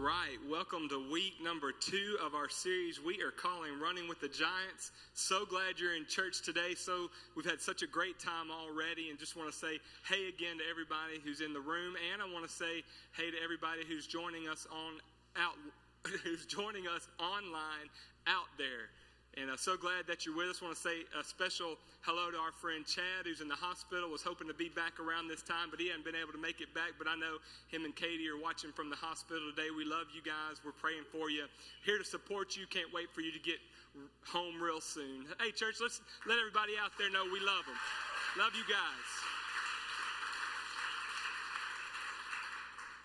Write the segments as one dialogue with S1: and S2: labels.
S1: right, welcome to week number 2 of our series we are calling Running with the Giants. So glad you're in church today. We've had such a great time already, and just want to say hey again to everybody who's in the room, and I want to say hey to everybody who's joining us online out there. And so glad that you're with us. I want to say a special hello to our friend Chad, who's in the hospital. Was hoping to be back around this time, but he hadn't been able to make it back. But I know him and Katie are watching from the hospital today. We love you guys. We're praying for you. Here to support you. Can't wait for you to get home real soon. Hey, church, let's let everybody out there know we love them. Love you guys.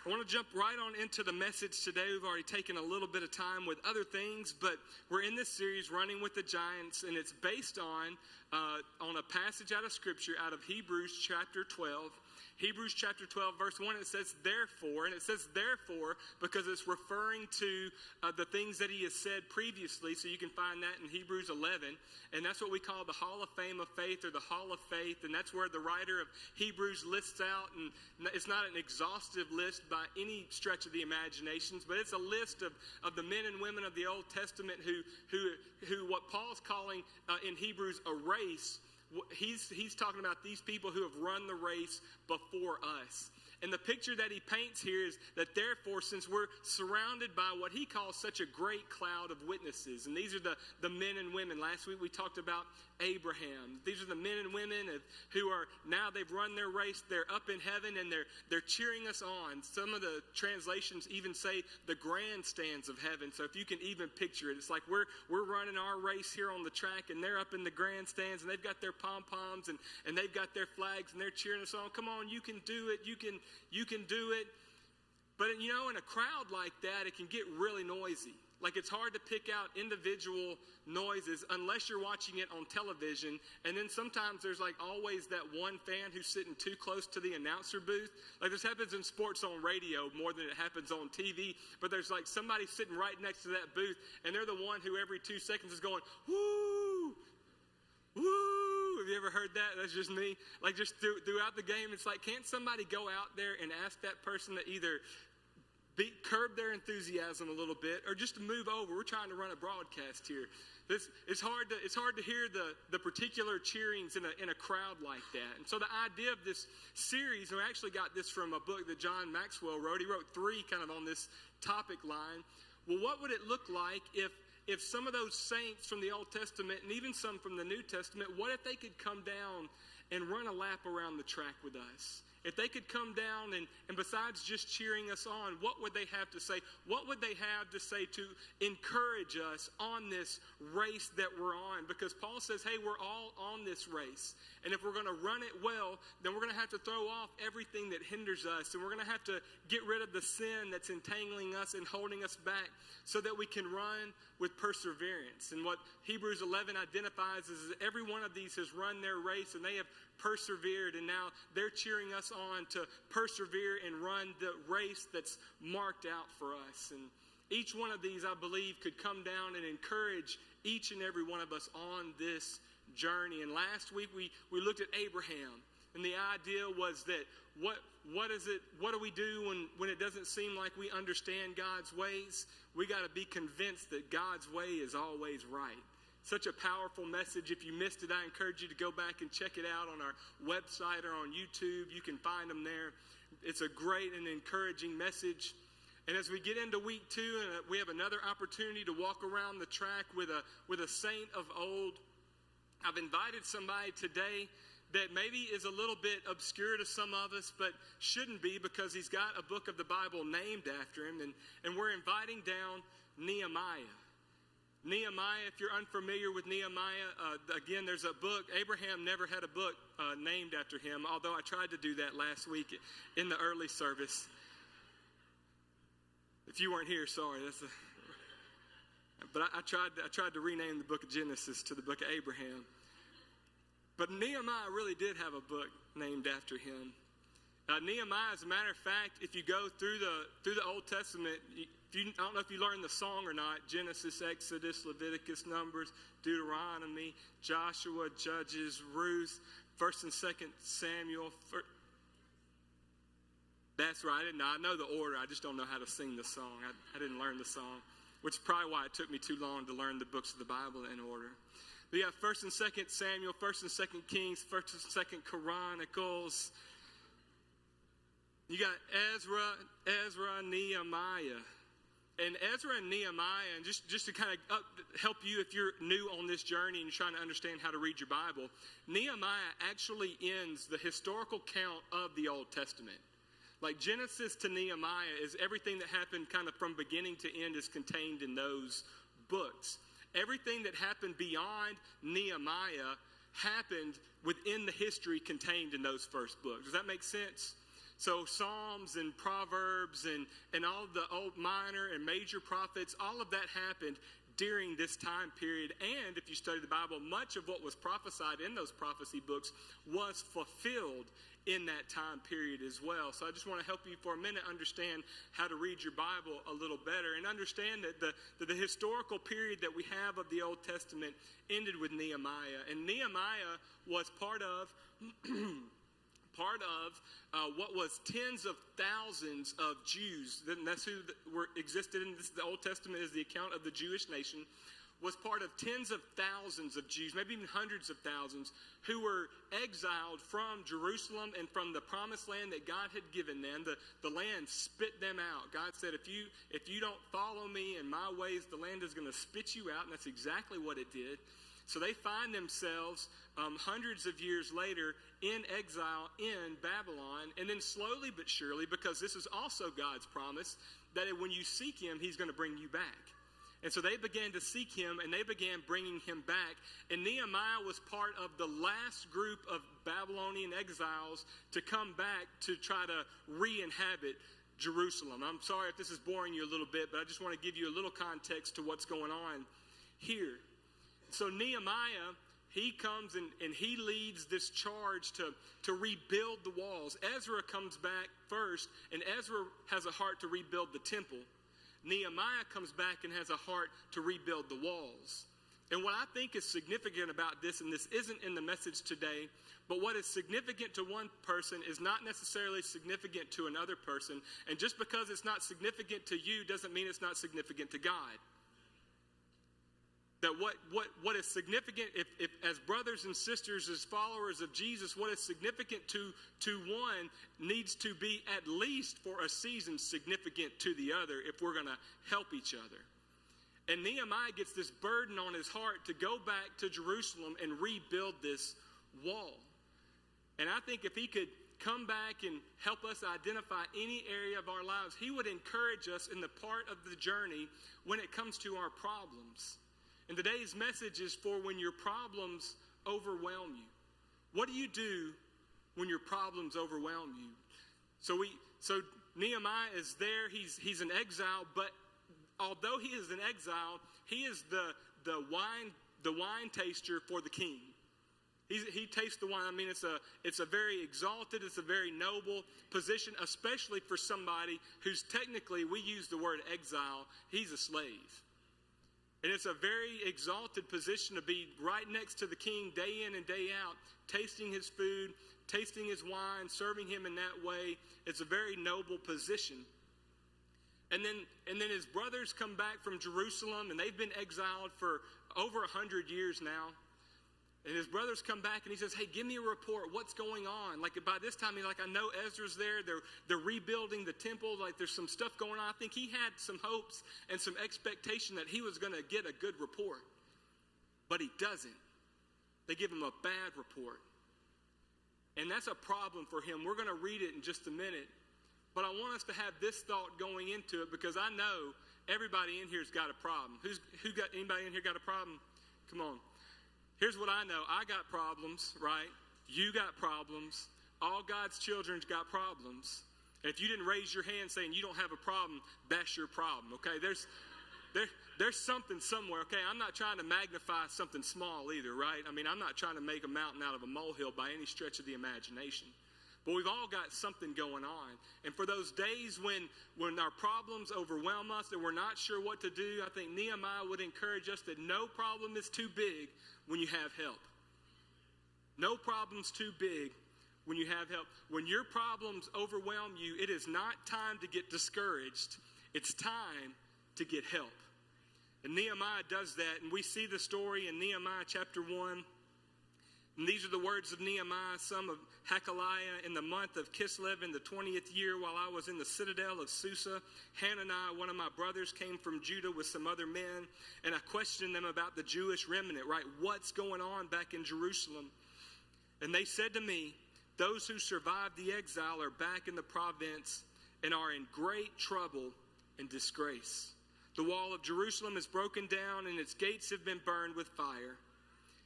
S1: I want to jump right on into the message today. We've already taken a little bit of time with other things, but we're in this series, Running with the Giants, and it's based on a passage out of Scripture, out of Hebrews chapter 12. Hebrews chapter 12, verse 1, it says, therefore, and it says therefore because it's referring to the things that he has said previously, so you can find that in Hebrews 11, and that's what we call the Hall of Fame of Faith, or the Hall of Faith, and that's where the writer of Hebrews lists out, and it's not an exhaustive list by any stretch of the imaginations, but it's a list of the men and women of the Old Testament who what Paul's calling in Hebrews a race. He's talking about these people who have run the race before us. And the picture that he paints here is that therefore, since we're surrounded by what he calls such a great cloud of witnesses, and these are the men and women. Last week we talked about Abraham. These are the men and women who are now, they've run their race. They're up in heaven and they're cheering us on. Some of the translations even say the grandstands of heaven. So if you can even picture it, it's like we're running our race here on the track, and they're up in the grandstands, and they've got their pom-poms and they've got their flags, and they're cheering us on. Come on, you can do it. You can do it. But in a crowd like that, it can get really noisy. Like, it's hard to pick out individual noises unless you're watching it on television. And then sometimes there's like always that one fan who's sitting too close to the announcer booth. Like, this happens in sports on radio more than it happens on TV. But there's like somebody sitting right next to that booth, and they're the one who every 2 seconds is going, woo, woo. Have you ever heard that? That's just me. Like, just throughout the game, it's like, can't somebody go out there and ask that person to either curb their enthusiasm a little bit, or just to move over? We're trying to run a broadcast here. It's hard to hear the particular cheerings in a crowd like that. And so the idea of this series, and we actually got this from a book that John Maxwell wrote. He wrote 3 kind of on this topic line. Well, what would it look like if some of those saints from the Old Testament, and even some from the New Testament, what if they could come down and run a lap around the track with us? If they could come down and besides just cheering us on, what would they have to say? What would they have to say to encourage us on this race that we're on? Because Paul says, hey, we're all on this race. And if we're going to run it well, then we're going to have to throw off everything that hinders us. And we're going to have to get rid of the sin that's entangling us and holding us back, so that we can run with perseverance. And what Hebrews 11 identifies is that every one of these has run their race, and they have persevered, and now they're cheering us on to persevere and run the race that's marked out for us. And each one of these, I believe, could come down and encourage each and every one of us on this journey. And last week we looked at Abraham, and the idea was that what do we do when it doesn't seem like we understand God's ways? We got to be convinced that God's way is always right. Such a powerful message. If you missed it, I encourage you to go back and check it out on our website or on YouTube. You can find them there. It's a great and encouraging message. And as we get into week 2, and we have another opportunity to walk around the track with a saint of old, I've invited somebody today that maybe is a little bit obscure to some of us, but shouldn't be, because he's got a book of the Bible named after him. And we're inviting down Nehemiah. Nehemiah, if you're unfamiliar with Nehemiah, again, there's a book. Abraham never had a book named after him, although I tried to do that last week in the early service. If you weren't here, sorry. But I tried to rename the book of Genesis to the book of Abraham. But Nehemiah really did have a book named after him. Nehemiah, as a matter of fact, if you go through the Old Testament, I don't know if you learned the song or not: Genesis, Exodus, Leviticus, Numbers, Deuteronomy, Joshua, Judges, Ruth, 1st and 2nd Samuel. That's right. I know the order. I just don't know how to sing the song. I didn't learn the song, which is probably why it took me too long to learn the books of the Bible in order. We have 1st and 2nd Samuel, 1st and 2nd Kings, 1st and 2nd Chronicles. You got Ezra, Nehemiah. And Ezra and Nehemiah, and just to kind of help you if you're new on this journey and you're trying to understand how to read your Bible, Nehemiah actually ends the historical count of the Old Testament. Like Genesis to Nehemiah is everything that happened kind of from beginning to end is contained in those books. Everything that happened beyond Nehemiah happened within the history contained in those first books. Does that make sense? So Psalms and Proverbs and all the old minor and major prophets, all of that happened during this time period. And if you study the Bible, much of what was prophesied in those prophecy books was fulfilled in that time period as well. So I just want to help you for a minute understand how to read your Bible a little better and understand that the historical period that we have of the Old Testament ended with Nehemiah. And Nehemiah was part of what was tens of thousands of Jews. That's who existed in the Old Testament is the account of the Jewish nation. Was part of tens of thousands of Jews, maybe even hundreds of thousands, who were exiled from Jerusalem and from the promised land that God had given them. The land spit them out. God said, if you don't follow me and my ways, the land is going to spit you out. And that's exactly what it did. So they find themselves hundreds of years later in exile in Babylon. And then slowly but surely, because this is also God's promise, that when you seek him, he's going to bring you back. And so they began to seek him, and they began bringing him back. And Nehemiah was part of the last group of Babylonian exiles to come back to try to re-inhabit Jerusalem. I'm sorry if this is boring you a little bit, but I just want to give you a little context to what's going on here. So Nehemiah, he comes and he leads this charge to rebuild the walls. Ezra comes back first, and Ezra has a heart to rebuild the temple. Nehemiah comes back and has a heart to rebuild the walls. And what I think is significant about this, and this isn't in the message today, but what is significant to one person is not necessarily significant to another person. And just because it's not significant to you doesn't mean it's not significant to God. That what is significant, if as brothers and sisters, as followers of Jesus, what is significant to one needs to be at least for a season significant to the other if we're going to help each other. And Nehemiah gets this burden on his heart to go back to Jerusalem and rebuild this wall. And I think if he could come back and help us identify any area of our lives, he would encourage us in the part of the journey when it comes to our problems. And today's message is for when your problems overwhelm you. What do you do when your problems overwhelm you? So Nehemiah is there. He's in exile, but although he is in exile, he is the wine taster for the king. He tastes the wine. I mean, it's a very exalted, it's a very noble position, especially for somebody who's technically, we use the word exile, he's a slave. And it's a very exalted position to be right next to the king day in and day out, tasting his food, tasting his wine, serving him in that way. It's a very noble position. And then his brothers come back from Jerusalem, and they've been exiled for over 100 years now. And his brothers come back, and he says, hey, give me a report. What's going on? Like, by this time, he's like, I know Ezra's there. They're rebuilding the temple. Like, there's some stuff going on. I think he had some hopes and some expectation that he was going to get a good report. But he doesn't. They give him a bad report. And that's a problem for him. We're going to read it in just a minute. But I want us to have this thought going into it, because I know everybody in here's got a problem. Anybody in here got a problem? Come on. Here's what I know. I got problems, right? You got problems. All God's children's got problems. And if you didn't raise your hand saying you don't have a problem, that's your problem, okay? There's something somewhere, okay? I'm not trying to magnify something small either, right? I mean, I'm not trying to make a mountain out of a molehill by any stretch of the imagination. But we've all got something going on. And for those days when our problems overwhelm us and we're not sure what to do, I think Nehemiah would encourage us that no problem is too big when you have help. No problem's too big when you have help. When your problems overwhelm you, it is not time to get discouraged. It's time to get help. And Nehemiah does that, and we see the story in Nehemiah chapter 1. And these are the words of Nehemiah, son of Hakaliah, in the month of Kislev in the 20th year, while I was in the citadel of Susa. Hananiah, one of my brothers, came from Judah with some other men, and I questioned them about the Jewish remnant, right? What's going on back in Jerusalem? And they said to me, those who survived the exile are back in the province and are in great trouble and disgrace. The wall of Jerusalem is broken down, and its gates have been burned with fire.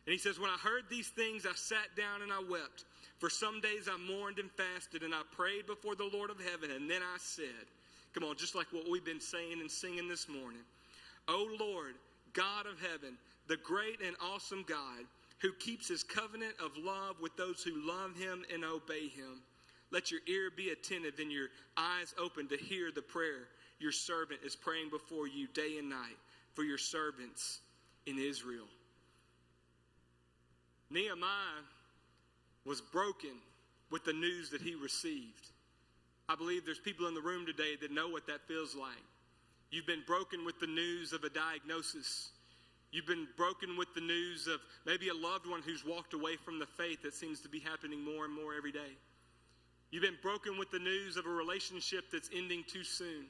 S1: And he says, when I heard these things, I sat down and I wept. For some days I mourned and fasted, and I prayed before the Lord of heaven. And then I said, come on, just like what we've been saying and singing this morning. O Lord, God of heaven, the great and awesome God, who keeps his covenant of love with those who love him and obey him. Let your ear be attentive and your eyes open to hear the prayer your servant is praying before you day and night for your servants in Israel. Nehemiah was broken with the news that he received. I believe there's people in the room today that know what that feels like. You've been broken with the news of a diagnosis. You've been broken with the news of maybe a loved one who's walked away from the faith that seems to be happening more and more every day. You've been broken with the news of a relationship that's ending too soon.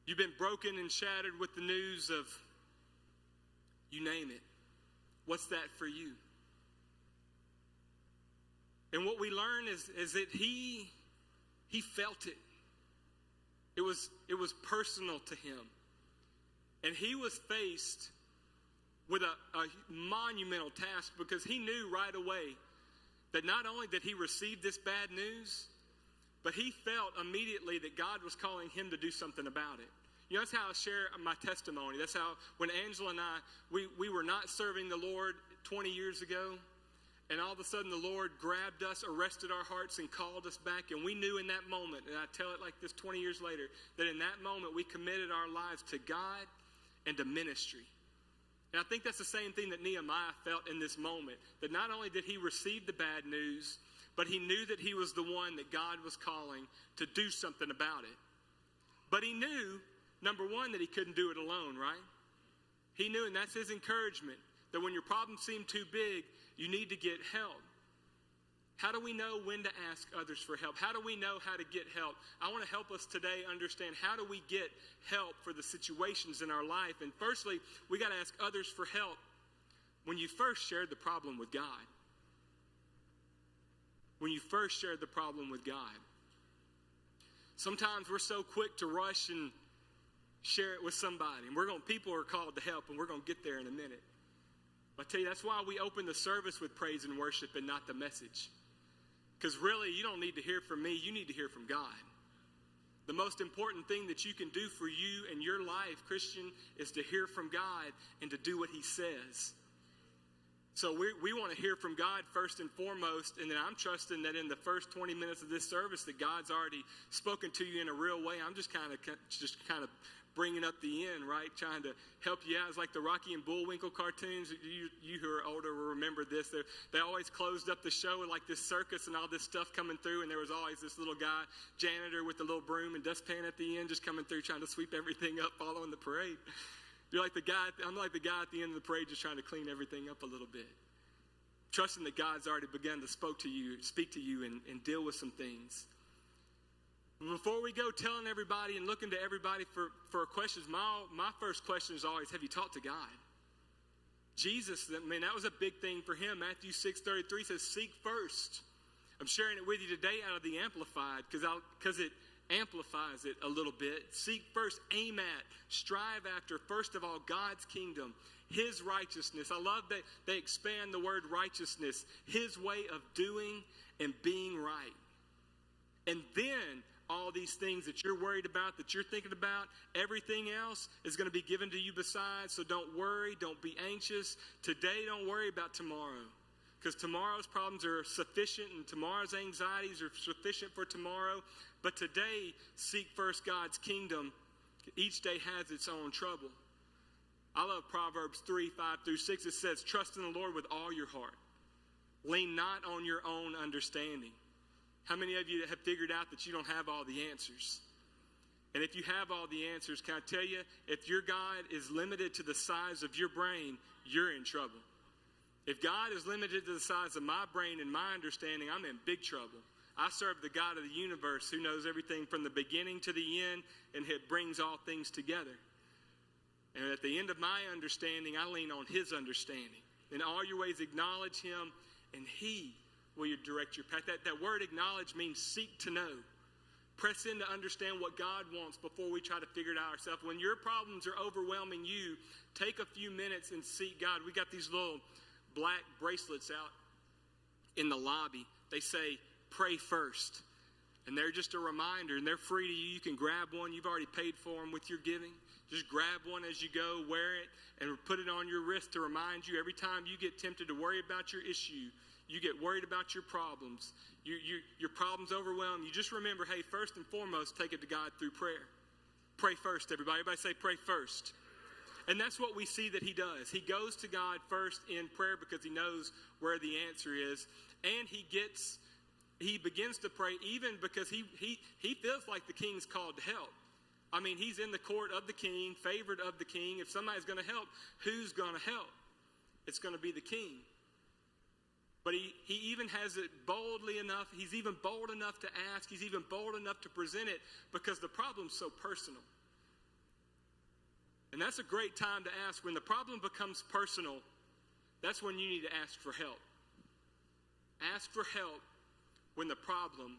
S1: You've been broken and shattered with the news of, you name it. What's that for you? And what we learn is that he felt it. It was personal to him. And he was faced with a monumental task, because he knew right away that not only did he receive this bad news, but he felt immediately that God was calling him to do something about it. You know, that's how I share my testimony. That's how, when Angela and I, we were not serving the Lord 20 years ago, and all of a sudden the Lord grabbed us, arrested our hearts, and called us back. And we knew in that moment, and I tell it like this 20 years later, that in that moment we committed our lives to God and to ministry. And I think that's the same thing that Nehemiah felt in this moment. That not only did he receive the bad news, but he knew that he was the one that God was calling to do something about it. But he knew, number one, that he couldn't do it alone, right? He knew, and that's his encouragement, that when your problems seem too big, you need to get help. How do we know when to ask others for help? How do we know how to get help? I want to help us today understand, how do we get help for the situations in our life? And firstly, we got to ask others for help when you first shared the problem with God. When you first shared the problem with God. Sometimes we're so quick to rush and share it with somebody. And people are called to help, and we're going to get there in a minute. I tell you, that's why we open the service with praise and worship and not the message. Because really, you don't need to hear from me. You need to hear from God. The most important thing that you can do for you and your life, Christian, is to hear from God and to do what he says. So we want to hear from God first and foremost, and then I'm trusting that in the first 20 minutes of this service that God's already spoken to you in a real way. I'm just kind of bringing up the end, right? Trying to help you out. It's like the Rocky and Bullwinkle cartoons. You who are older will remember this. They always closed up the show with like this circus and all this stuff coming through, and there was always this little guy, janitor with the little broom and dustpan at the end, just coming through trying to sweep everything up, following the parade. I'm like the guy at the end of the parade, just trying to clean everything up a little bit. Trusting that God's already begun to speak to you and deal with some things. Before we go telling everybody and looking to everybody for questions, my first question is always, have you talked to God? Jesus, that was a big thing for him. Matthew 6:33 says, seek first. I'm sharing it with you today out of the Amplified because it amplifies it a little bit. Seek first, aim at, strive after, first of all, God's kingdom, his righteousness. I love that they expand the word righteousness, his way of doing and being right. And then all these things that you're worried about, that you're thinking about, everything else is going to be given to you besides. So don't worry, don't be anxious. Today, don't worry about tomorrow, because tomorrow's problems are sufficient and tomorrow's anxieties are sufficient for tomorrow. But today, seek first God's kingdom. Each day has its own trouble. I love Proverbs 3:5-6. It says, trust in the Lord with all your heart. Lean not on your own understanding. How many of you have figured out that you don't have all the answers? And if you have all the answers, can I tell you, if your God is limited to the size of your brain, you're in trouble. If God is limited to the size of my brain and my understanding, I'm in big trouble. I serve the God of the universe who knows everything from the beginning to the end, and he brings all things together. And at the end of my understanding, I lean on his understanding. In all your ways, acknowledge him, and he will direct your path. That word acknowledge means seek to know. Press in to understand what God wants before we try to figure it out ourselves. When your problems are overwhelming you, take a few minutes and seek God. We got these little black bracelets out in the lobby. They say, pray first. And they're just a reminder, and they're free to you. You can grab one. You've already paid for them with your giving. Just grab one as you go, wear it, and put it on your wrist to remind you every time you get tempted to worry about your issue, you get worried about your problems, your problems overwhelm you. Just remember, hey, first and foremost, take it to God through prayer. Pray first, everybody. Everybody say pray first. And that's what we see that he does. He goes to God first in prayer because he knows where the answer is. And he begins to pray even because he feels like the king's called to help. I mean, he's in the court of the king, favored of the king. If somebody's going to help, who's going to help? It's going to be the king. But he even has it boldly enough. He's even bold enough to ask. He's even bold enough to present it because the problem's so personal. And that's a great time to ask. When the problem becomes personal, that's when you need to ask for help. Ask for help when the problem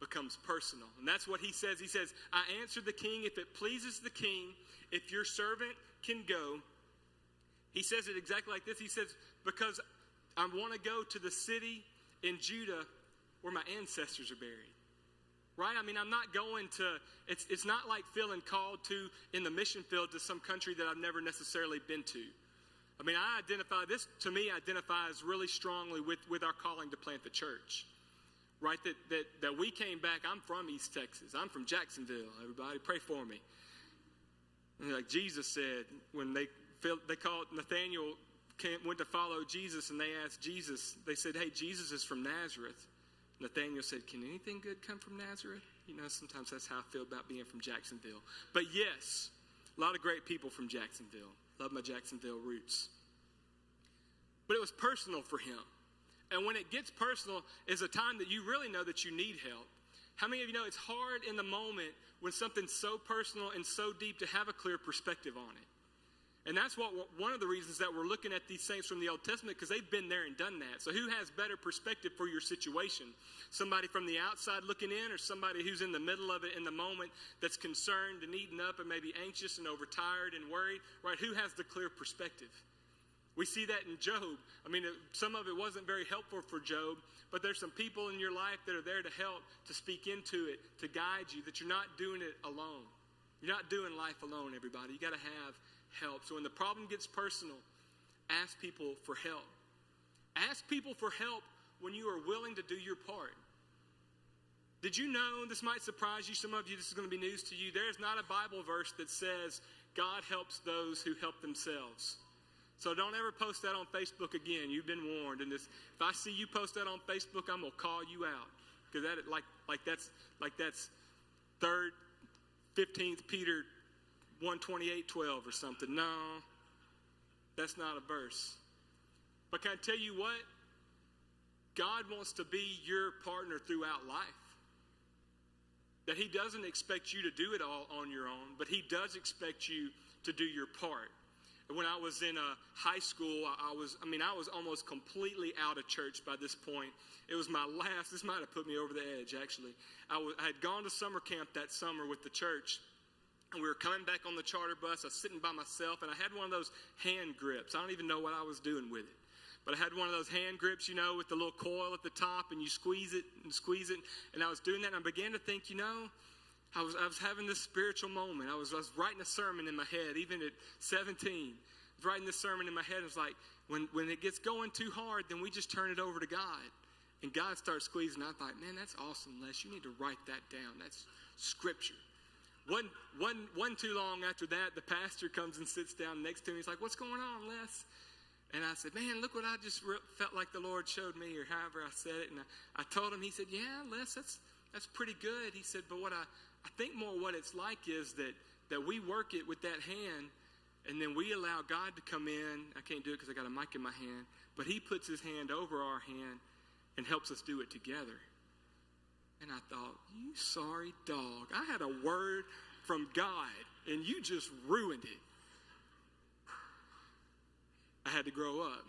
S1: becomes personal. And that's what he says. He says, I answered the king, if it pleases the king, if your servant can go. He says it exactly like this. He says, because I want to go to the city in Judah where my ancestors are buried. Right? I mean, I'm not going to, it's not like feeling called to in the mission field to some country that I've never necessarily been to. I mean, this to me identifies really strongly with our calling to plant the church. Right? That we came back. I'm from East Texas. I'm from Jacksonville. Everybody pray for me. And like Jesus said, when they called Nathaniel went to follow Jesus, and they asked Jesus, they said, hey, Jesus is from Nazareth. Nathaniel said, can anything good come from Nazareth? You know, sometimes that's how I feel about being from Jacksonville. But yes, a lot of great people from Jacksonville. Love my Jacksonville roots. But it was personal for him. And when it gets personal is a time that you really know that you need help. How many of you know it's hard in the moment when something's so personal and so deep to have a clear perspective on it? And that's one of the reasons that we're looking at these saints from the Old Testament, because they've been there and done that. So who has better perspective for your situation? Somebody from the outside looking in, or somebody who's in the middle of it in the moment that's concerned and eaten up and maybe anxious and overtired and worried? Right? Who has the clear perspective? We see that in Job. I mean, some of it wasn't very helpful for Job, but there's some people in your life that are there to help, to speak into it, to guide you, that you're not doing it alone. You're not doing life alone, everybody. You got to have help. So when the problem gets personal, ask people for help. Ask people for help when you are willing to do your part. Did you know, this might surprise you, some of you, this is going to be news to you, there's not a Bible verse that says God helps those who help themselves. So don't ever post that on Facebook again. You've been warned. And if I see you post that on Facebook, I'm gonna call you out, because that's 15th Peter 1:28-12 or something. No, that's not a verse. But can I tell you what? God wants to be your partner throughout life. That He doesn't expect you to do it all on your own, but He does expect you to do your part. When I was in high school, I was almost completely out of church by this point. It was my last, this might have put me over the edge actually. I had gone to summer camp that summer with the church, and we were coming back on the charter bus. I was sitting by myself, and I had one of those hand grips. I don't even know what I was doing with it. But I had one of those hand grips, with the little coil at the top, and you squeeze it. And I was doing that, and I began to think, I was having this spiritual moment. I was writing a sermon in my head, even at 17. I was writing this sermon in my head. It was like, when it gets going too hard, then we just turn it over to God. And God starts squeezing. I thought, man, that's awesome, Les. You need to write that down. That's scripture. One too long after that, the pastor comes and sits down next to me. He's like, what's going on, Les? And I said, man, look what I just felt like the Lord showed me, or however I said it. And I told him, he said, yeah, Les, that's pretty good. He said, but what I think more what it's like is that we work it with that hand, and then we allow God to come in. I can't do it because I got a mic in my hand. But he puts his hand over our hand and helps us do it together. And I thought, you sorry dog. I had a word from God, and you just ruined it. I had to grow up.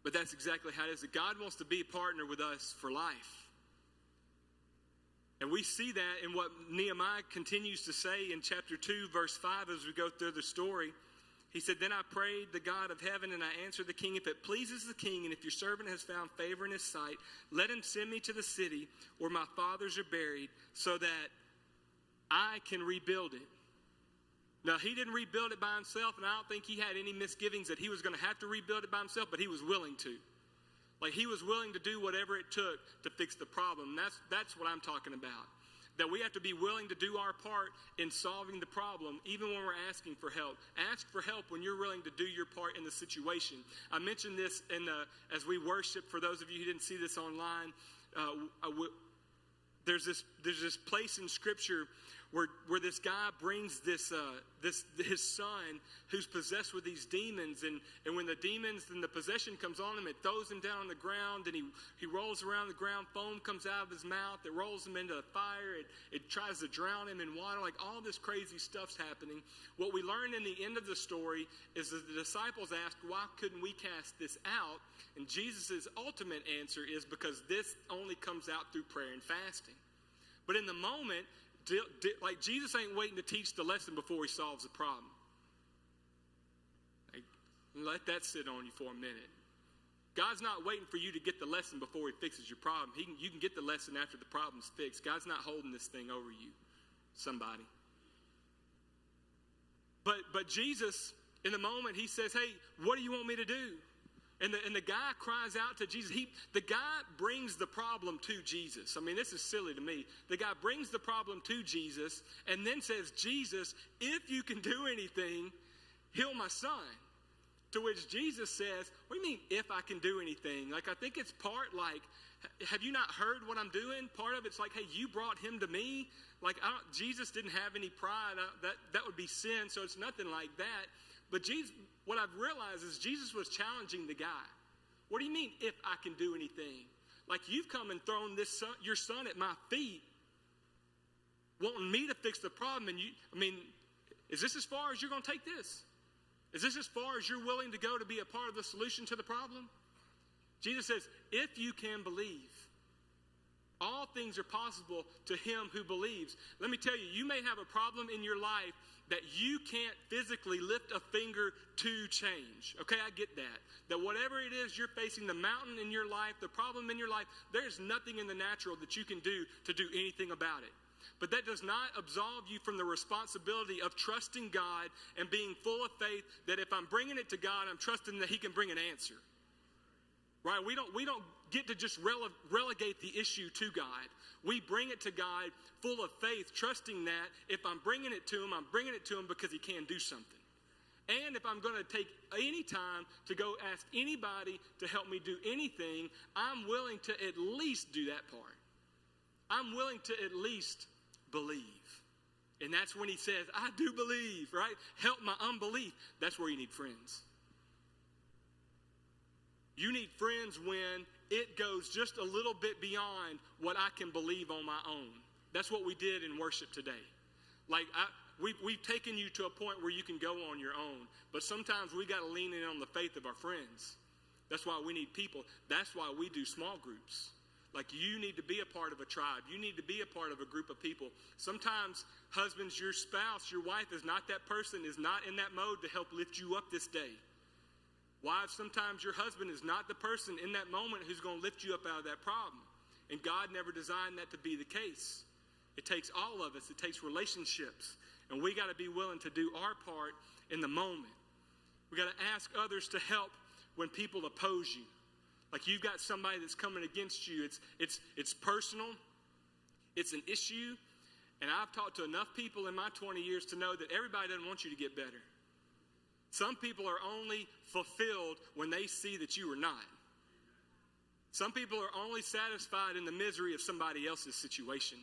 S1: But that's exactly how it is. That God wants to be a partner with us for life. And we see that in what Nehemiah continues to say in chapter 2, verse 5, as we go through the story. He said, then I prayed the God of heaven, and I answered the king, if it pleases the king, and if your servant has found favor in his sight, let him send me to the city where my fathers are buried, so that I can rebuild it. Now, he didn't rebuild it by himself, and I don't think he had any misgivings that he was going to have to rebuild it by himself, but he was willing to. Like, he was willing to do whatever it took to fix the problem. That's what I'm talking about. That we have to be willing to do our part in solving the problem, even when we're asking for help. Ask for help when you're willing to do your part in the situation. I mentioned this as we worship. For those of you who didn't see this online, there's this place in Scripture where this guy brings his son who's possessed with these demons, and when the demons and the possession comes on him, it throws him down on the ground, and he rolls around the ground. Foam comes out of his mouth. It rolls him into the fire. It tries to drown him in water. Like, all this crazy stuff's happening. What we learn in the end of the story is that the disciples asked, why couldn't we cast this out? And Jesus' ultimate answer is because this only comes out through prayer and fasting. But in the moment, like, Jesus ain't waiting to teach the lesson before he solves the problem. Like, let that sit on you for a minute. God's not waiting for you to get the lesson before he fixes your problem. You can get the lesson after the problem's fixed. God's not holding this thing over you, somebody. But Jesus, in the moment, he says, hey, what do you want me to do? And the guy cries out to Jesus. The guy brings the problem to Jesus. I mean, this is silly to me. The guy brings the problem to Jesus and then says, Jesus, if you can do anything, heal my son. To which Jesus says, what do you mean, if I can do anything? Like, I think it's part like, have you not heard what I'm doing? Part of it's like, hey, you brought him to me. Like, Jesus didn't have any pride. That would be sin, so it's nothing like that. But Jesus, what I've realized is Jesus was challenging the guy. What do you mean, if I can do anything? Like, you've come and thrown your son at my feet, wanting me to fix the problem. And is this as far as you're going to take this? Is this as far as you're willing to go to be a part of the solution to the problem? Jesus says, if you can believe, all things are possible to him who believes. Let me tell you, you may have a problem in your life that you can't physically lift a finger to change. Okay, I get that. That whatever it is you're facing, the mountain in your life, the problem in your life, there's nothing in the natural that you can do to do anything about it. But that does not absolve you from the responsibility of trusting God and being full of faith that if I'm bringing it to God, I'm trusting that he can bring an answer. Right? We don't get to just relegate the issue to God. We bring it to God full of faith, trusting that if I'm bringing it to him, I'm bringing it to him because he can do something. And if I'm going to take any time to go ask anybody to help me do anything, I'm willing to at least do that part. I'm willing to at least believe. And that's when he says, I do believe, right? Help my unbelief. That's where you need friends. You need friends when it goes just a little bit beyond what I can believe on my own. That's what we did in worship today. Like, we've taken you to a point where you can go on your own. But sometimes we got to lean in on the faith of our friends. That's why we need people. That's why we do small groups. Like, you need to be a part of a tribe. You need to be a part of a group of people. Sometimes, husbands, your spouse, your wife is not that person, is not in that mode to help lift you up this day. Wives, sometimes your husband is not the person in that moment who's going to lift you up out of that problem. And God never designed that to be the case. It takes all of us. It takes relationships. And we got to be willing to do our part in the moment. We got to ask others to help when people oppose you. Like, you've got somebody that's coming against you. It's personal. It's an issue. And I've talked to enough people in my 20 years to know that everybody doesn't want you to get better. Some people are only fulfilled when they see that you are not. Some people are only satisfied in the misery of somebody else's situation.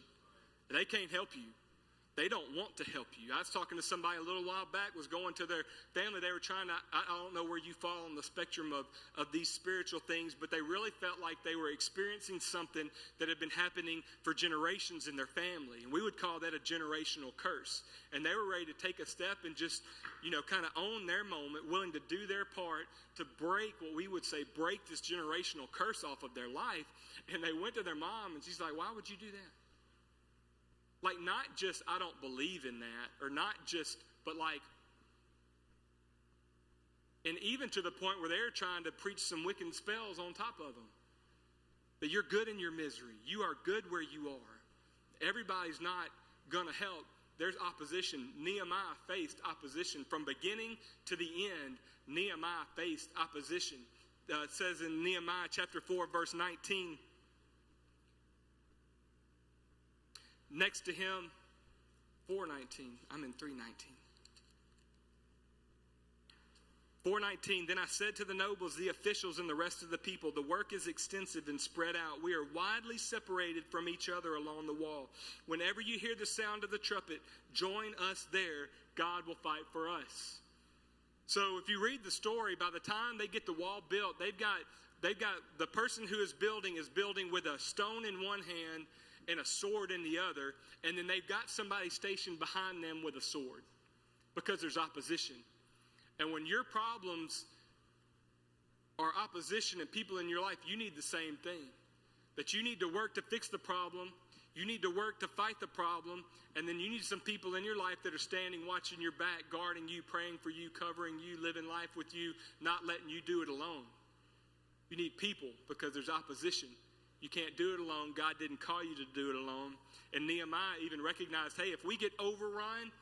S1: They can't help you. They don't want to help you. I was talking to somebody a little while back, was going to their family. They were trying to, I don't know where you fall on the spectrum of these spiritual things, but they really felt like they were experiencing something that had been happening for generations in their family. And we would call that a generational curse. And they were ready to take a step and just, kind of own their moment, willing to do their part to break what we would say, break this generational curse off of their life. And they went to their mom, and she's like, why would you do that? Like, not just, I don't believe in that, or not just, but like, and even to the point where they're trying to preach some wicked spells on top of them. That you're good in your misery. You are good where you are. Everybody's not going to help. There's opposition. Nehemiah faced opposition. From beginning to the end, Nehemiah faced opposition. It says in Nehemiah chapter 4, verse 19, next to him, 4:19. I'm in 3:19. 4:19, then I said to the nobles, the officials, and the rest of the people, the work is extensive and spread out. We are widely separated from each other along the wall. Whenever you hear the sound of the trumpet, join us there. God will fight for us. So if you read the story, by the time they get the wall built, they've got the person who is building with a stone in one hand and a sword in the other, and then they've got somebody stationed behind them with a sword because there's opposition. And when your problems are opposition and people in your life, you need the same thing. That you need to work to fix the problem, you need to work to fight the problem, and then you need some people in your life that are standing, watching your back, guarding you, praying for you, covering you, living life with you, not letting you do it alone. You need people because there's opposition. You can't do it alone. God didn't call you to do it alone. And Nehemiah even recognized, hey, if we get overrun,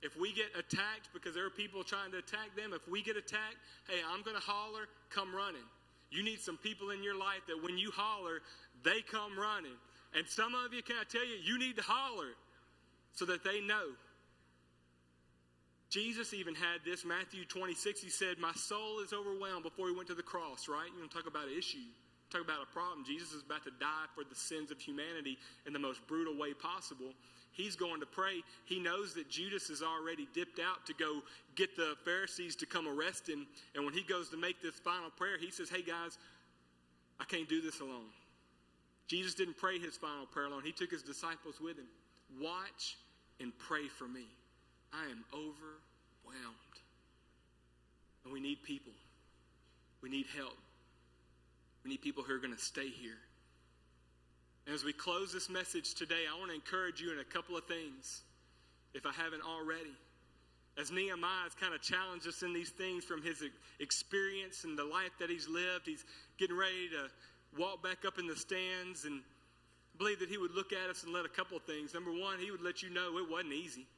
S1: if we get attacked because there are people trying to attack them, if we get attacked, hey, I'm going to holler, come running. You need some people in your life that when you holler, they come running. And some of you, can I tell you, you need to holler so that they know. Jesus even had this, Matthew 26, he said, my soul is overwhelmed before he went to the cross, right? You want to talk about an issue. Talk about a problem. Jesus is about to die for the sins of humanity in the most brutal way possible. He's going to pray. He knows that Judas has already dipped out to go get the Pharisees to come arrest him. And when he goes to make this final prayer, he says, hey guys, I can't do this alone. Jesus didn't pray his final prayer alone. He took his disciples with him. Watch and pray for me. I am overwhelmed. And we need people. We need help. We need people who are going to stay here. And as we close this message today, I want to encourage you in a couple of things, if I haven't already. As Nehemiah has kind of challenged us in these things from his experience and the life that he's lived, he's getting ready to walk back up in the stands, and I believe that he would look at us and let a couple of things. Number one, he would let you know it wasn't easy.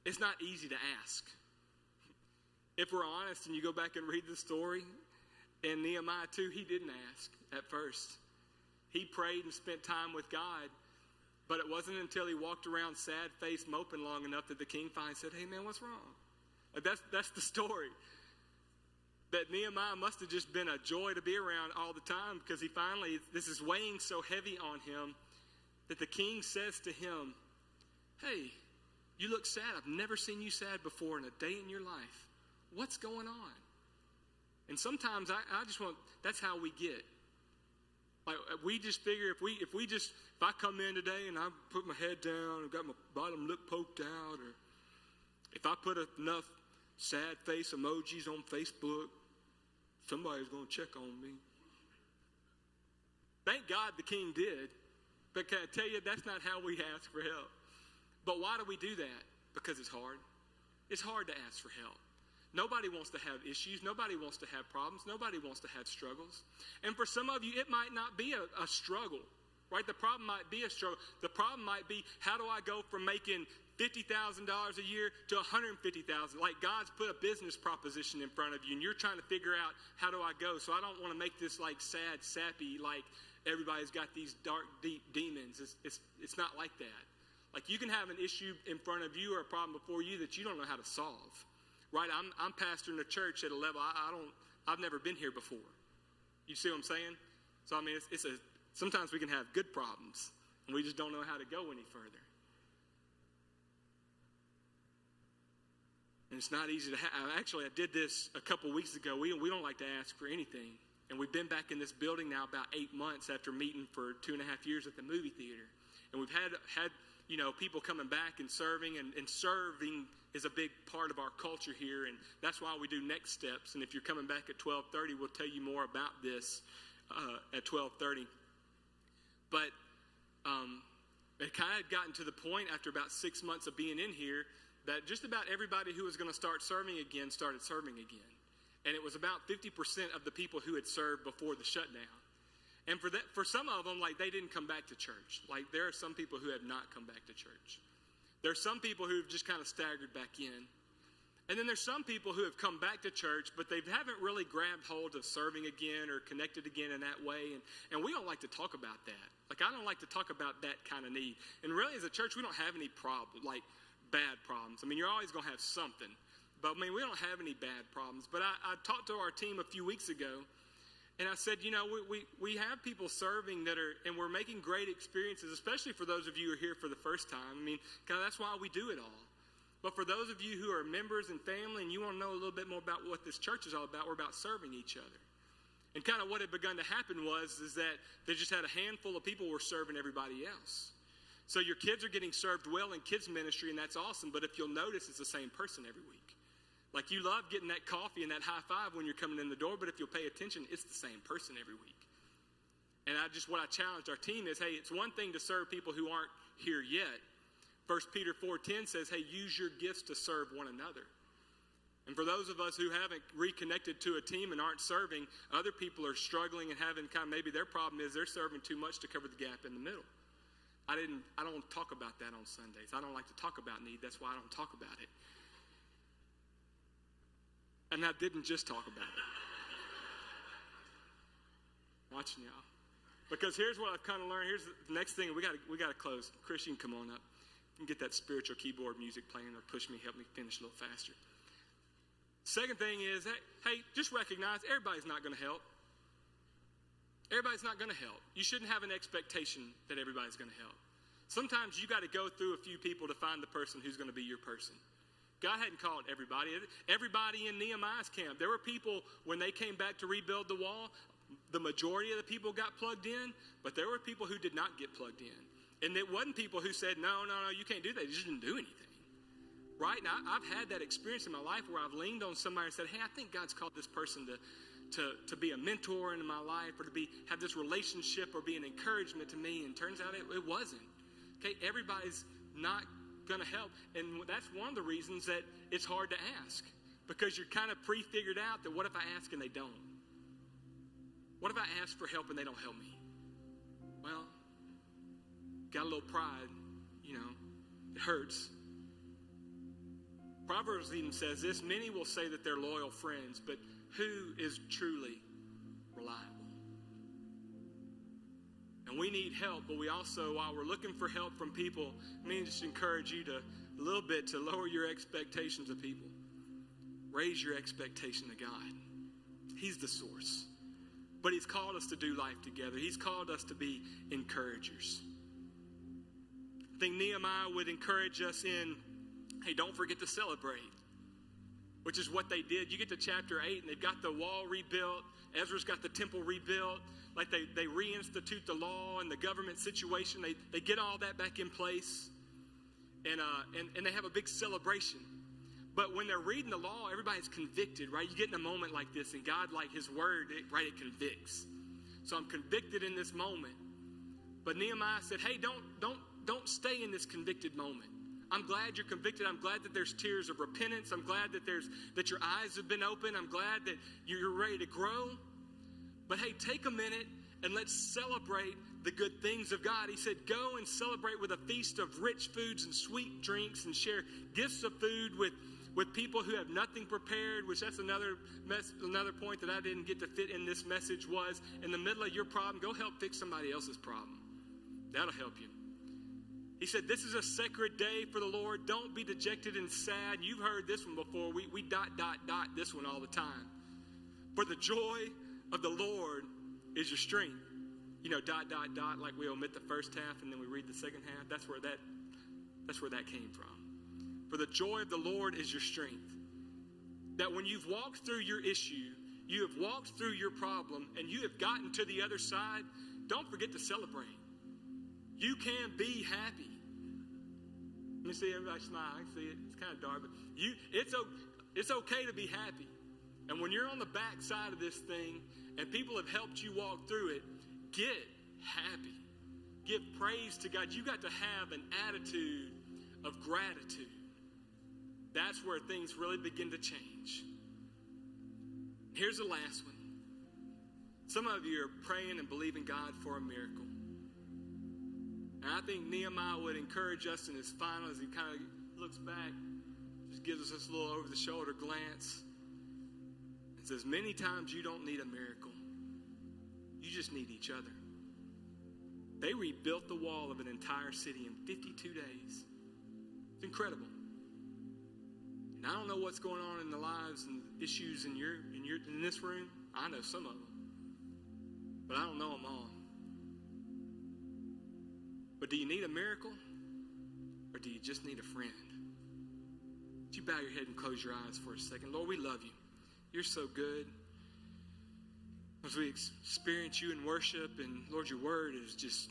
S1: It's not easy to ask. If we're honest and you go back and read the story, in Nehemiah 2, he didn't ask at first. He prayed and spent time with God, but it wasn't until he walked around sad-faced, moping long enough that the king finally said, hey man, what's wrong? That's the story. That Nehemiah must have just been a joy to be around all the time, because he finally, this is weighing so heavy on him that the king says to him, hey, you look sad. I've never seen you sad before in a day in your life. What's going on? And sometimes I just want, that's how we get. Like, we just figure if I come in today and I put my head down and got my bottom lip poked out, or if I put enough sad face emojis on Facebook, somebody's going to check on me. Thank God the king did. But can I tell you, that's not how we ask for help. But why do we do that? Because it's hard. It's hard to ask for help. Nobody wants to have issues. Nobody wants to have problems. Nobody wants to have struggles. And for some of you, it might not be a struggle, right? The problem might be a struggle. The problem might be, how do I go from making $50,000 a year to $150,000? Like, God's put a business proposition in front of you, and you're trying to figure out, how do I go? So I don't want to make this like sad, sappy, like everybody's got these dark, deep demons. It's not like that. Like, you can have an issue in front of you or a problem before you that you don't know how to solve. right? I'm pastoring a church at a level I've never been here before. You see what I'm saying? So I mean, sometimes we can have good problems, and we just don't know how to go any further. And it's not easy to have. Actually, I did this a couple weeks ago. We don't like to ask for anything. And we've been back in this building now about 8 months after meeting for 2.5 years at the movie theater. And we've had people coming back and serving, and serving is a big part of our culture here. And that's why we do Next Steps. And if you're coming back at 12:30, we'll tell you more about this at 12:30. But it kind of gotten to the point after about 6 months of being in here that just about everybody who was going to start serving again started serving again. And it was about 50% of the people who had served before the shutdown. And for some of them, like, they didn't come back to church. Like, there are some people who have not come back to church. There's some people who've just kind of staggered back in. And then there's some people who have come back to church, but they haven't really grabbed hold of serving again or connected again in that way. And we don't like to talk about that. Like, I don't like to talk about that kind of need. And really, as a church, we don't have any problem, like bad problems. I mean, you're always going to have something. But, I mean, we don't have any bad problems. But I talked to our team a few weeks ago, and I said, we have people serving and we're making great experiences, especially for those of you who are here for the first time. I mean, kind of that's why we do it all. But for those of you who are members and family and you want to know a little bit more about what this church is all about, we're about serving each other. And kind of what had begun to happen is that they just had a handful of people who were serving everybody else. So your kids are getting served well in kids ministry, and that's awesome. But if you'll notice, it's the same person every week. Like, you love getting that coffee and that high five when you're coming in the door, but if you'll pay attention, it's the same person every week. And what I challenged our team is, hey, it's one thing to serve people who aren't here yet. 1 Peter 4:10 says, hey, use your gifts to serve one another. And for those of us who haven't reconnected to a team and aren't serving, other people are struggling and having kind of maybe their problem is they're serving too much to cover the gap in the middle. I don't talk about that on Sundays. I don't like to talk about need. That's why I don't talk about it. And I didn't just talk about it. Watching y'all. Because here's what I've kind of learned. Here's the next thing. We got to close. Chris, you can come on up. You can get that spiritual keyboard music playing or help me finish a little faster. Second thing is, hey, just recognize everybody's not going to help. Everybody's not going to help. You shouldn't have an expectation that everybody's going to help. Sometimes you got to go through a few people to find the person who's going to be your person. God hadn't called everybody. Everybody in Nehemiah's camp, there were people, when they came back to rebuild the wall, the majority of the people got plugged in, but there were people who did not get plugged in. And it wasn't people who said, no, you can't do that. You just didn't do anything. Right? Now, I've had that experience in my life where I've leaned on somebody and said, hey, I think God's called this person to be a mentor in my life or to have this relationship or be an encouragement to me. And turns out it wasn't. Okay, everybody's not going to help. And that's one of the reasons that it's hard to ask. Because you're kind of pre-figured out that what if I ask and they don't? What if I ask for help and they don't help me? Well, got a little pride, it hurts. Proverbs even says this, many will say that they're loyal friends, but who is truly reliable? And we need help, but we also, while we're looking for help from people, let me just encourage you a little bit to lower your expectations of people. Raise your expectation of God. He's the source. But he's called us to do life together. He's called us to be encouragers. I think Nehemiah would encourage us in, hey, don't forget to celebrate, which is what they did. You get to chapter 8 and they've got the wall rebuilt. Ezra's got the temple rebuilt. Like they reinstitute the law and the government situation. They get all that back in place. And they have a big celebration. But when they're reading the law, everybody's convicted, right? You get in a moment like this and God, like his word, it convicts. So I'm convicted in this moment. But Nehemiah said, hey, don't stay in this convicted moment. I'm glad you're convicted. I'm glad that there's tears of repentance. I'm glad that your eyes have been opened. I'm glad that you're ready to grow. But hey, take a minute and let's celebrate the good things of God. He said, go and celebrate with a feast of rich foods and sweet drinks and share gifts of food with people who have nothing prepared, which that's another point that I didn't get to fit in this message was, in the middle of your problem, go help fix somebody else's problem. That'll help you. He said, this is a sacred day for the Lord. Don't be dejected and sad. You've heard this one before. We ... this one all the time. For the joy of the Lord is your strength. You know, ... like we omit the first half and then we read the second half. That's where that came from. For the joy of the Lord is your strength. That when you've walked through your issue, you have walked through your problem, and you have gotten to the other side, don't forget to celebrate. You can be happy. Let me see everybody smile. I can see it. It's kind of dark, but it's okay to be happy. And when you're on the back side of this thing and people have helped you walk through it, get happy. Give praise to God. You got to have an attitude of gratitude. That's where things really begin to change. Here's the last one. Some of you are praying and believing God for a miracle. And I think Nehemiah would encourage us in his final, as he kind of looks back, just gives us this little over-the-shoulder glance. It says, many times you don't need a miracle. You just need each other. They rebuilt the wall of an entire city in 52 days. It's incredible. And I don't know what's going on in the lives and issues in this room. I know some of them, but I don't know them all. But do you need a miracle, or do you just need a friend? Would you bow your head and close your eyes for a second? Lord, we love you. You're so good. As we experience you in worship, and Lord, your word is just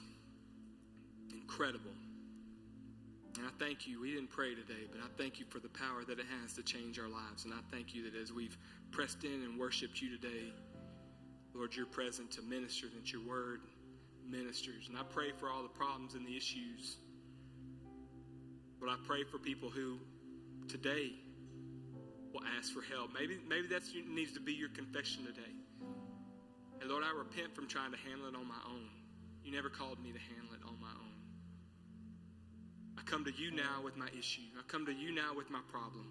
S1: incredible. And I thank you. We didn't pray today, but I thank you for the power that it has to change our lives. And I thank you that as we've pressed in and worshiped you today, Lord, you're present to minister, that your word ministers. And I pray for all the problems and the issues. But I pray for people who today will ask for help. Maybe that needs to be your confession today. And Lord, I repent from trying to handle it on my own. You never called me to handle it on my own. I come to you now with my issue. I come to you now with my problem.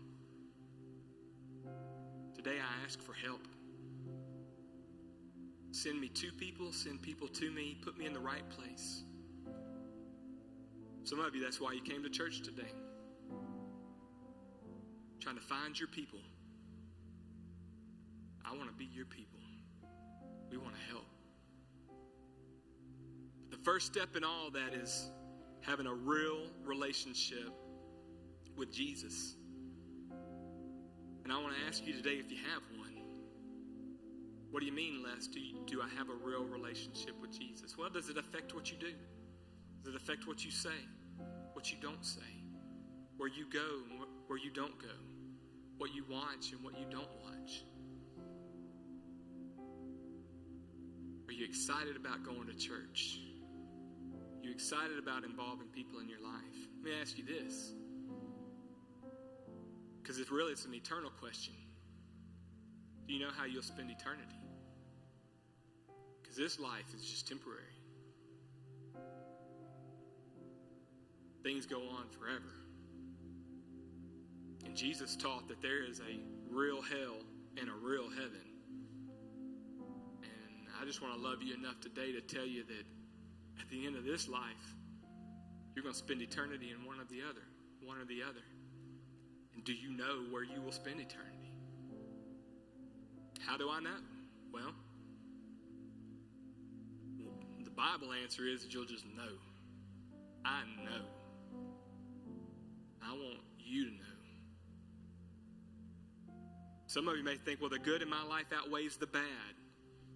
S1: Today I ask for help. Send me to people, send people to me, put me in the right place. Some of you, that's why you came to church today. Trying to find your people. I want to be your people. We want to help. The first step in all that is having a real relationship with Jesus. And I want to ask you today if you have one. What do you mean, Les? Do I have a real relationship with Jesus? Well, does it affect what you do? Does it affect what you say, what you don't say, where you go and where you don't go, what you watch and what you don't watch? Are you excited about going to church? Are you excited about involving people in your life? Let me ask you this, because it's an eternal question. Do you know how you'll spend eternity? Because this life is just temporary. Things go on forever. And Jesus taught that there is a real hell and a real heaven. And I just want to love you enough today to tell you that at the end of this life, you're going to spend eternity in one or the other. And do you know where you will spend eternity? How do I know? Well, the Bible answer is that you'll just know. I know. I want you to know. Some of you may think, well, the good in my life outweighs the bad.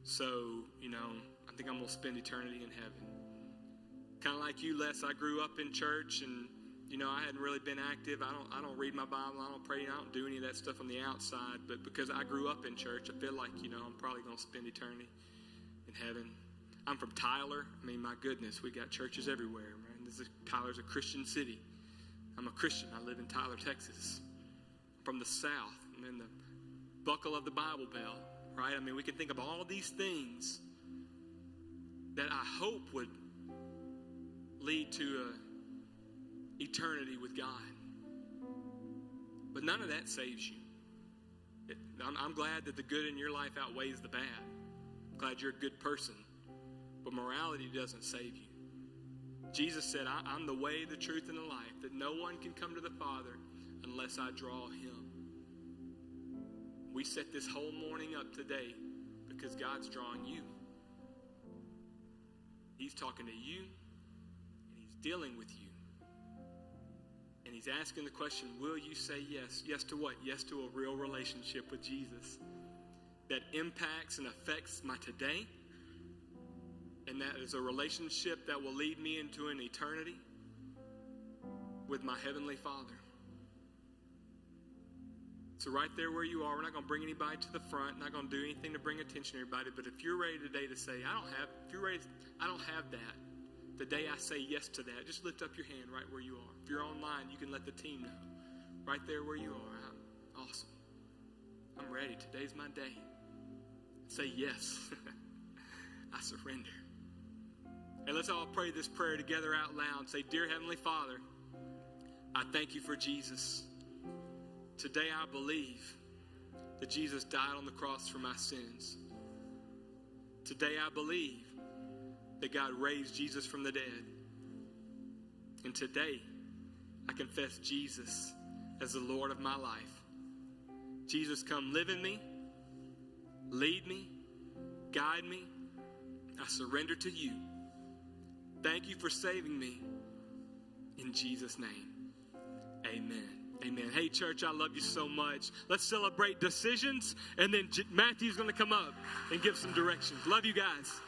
S1: So, I think I'm going to spend eternity in heaven. Kind of like you, Les, I grew up in church and, I hadn't really been active. I don't read my Bible. I don't pray. I don't do any of that stuff on the outside. But because I grew up in church, I feel like, I'm probably going to spend eternity in heaven. I'm from Tyler. My goodness, we got churches everywhere, man. Tyler's a Christian city. I'm a Christian. I live in Tyler, Texas. I'm from the South. I'm in the buckle of the Bible Belt, right? We can think of all these things that I hope would lead to eternity with God. But none of that saves you. I'm glad that the good in your life outweighs the bad. I'm glad you're a good person. But morality doesn't save you. Jesus said, I'm the way, the truth, and the life, that no one can come to the Father unless I draw him. We set this whole morning up today because God's drawing you. He's talking to you, and he's dealing with you. And he's asking the question, will you say yes? Yes to what? Yes to a real relationship with Jesus that impacts and affects my today, and that is a relationship that will lead me into an eternity with my Heavenly Father. So right there where you are, we're not going to bring anybody to the front, not going to do anything to bring attention to everybody, but if you're ready today to say, I don't have that, the day I say yes to that, just lift up your hand right where you are. If you're online, you can let the team know. Right there where you are. Awesome. I'm ready. Today's my day. Say yes. I surrender. And let's all pray this prayer together out loud. Say, Dear Heavenly Father, I thank you for Jesus. Today I believe that Jesus died on the cross for my sins. Today I believe that God raised Jesus from the dead. And today I confess Jesus as the Lord of my life. Jesus, come live in me, lead me, guide me. I surrender to you. Thank you for saving me. In Jesus' name, amen. Amen. Hey, church, I love you so much. Let's celebrate decisions, and then Matthew's going to come up and give some directions. Love you guys.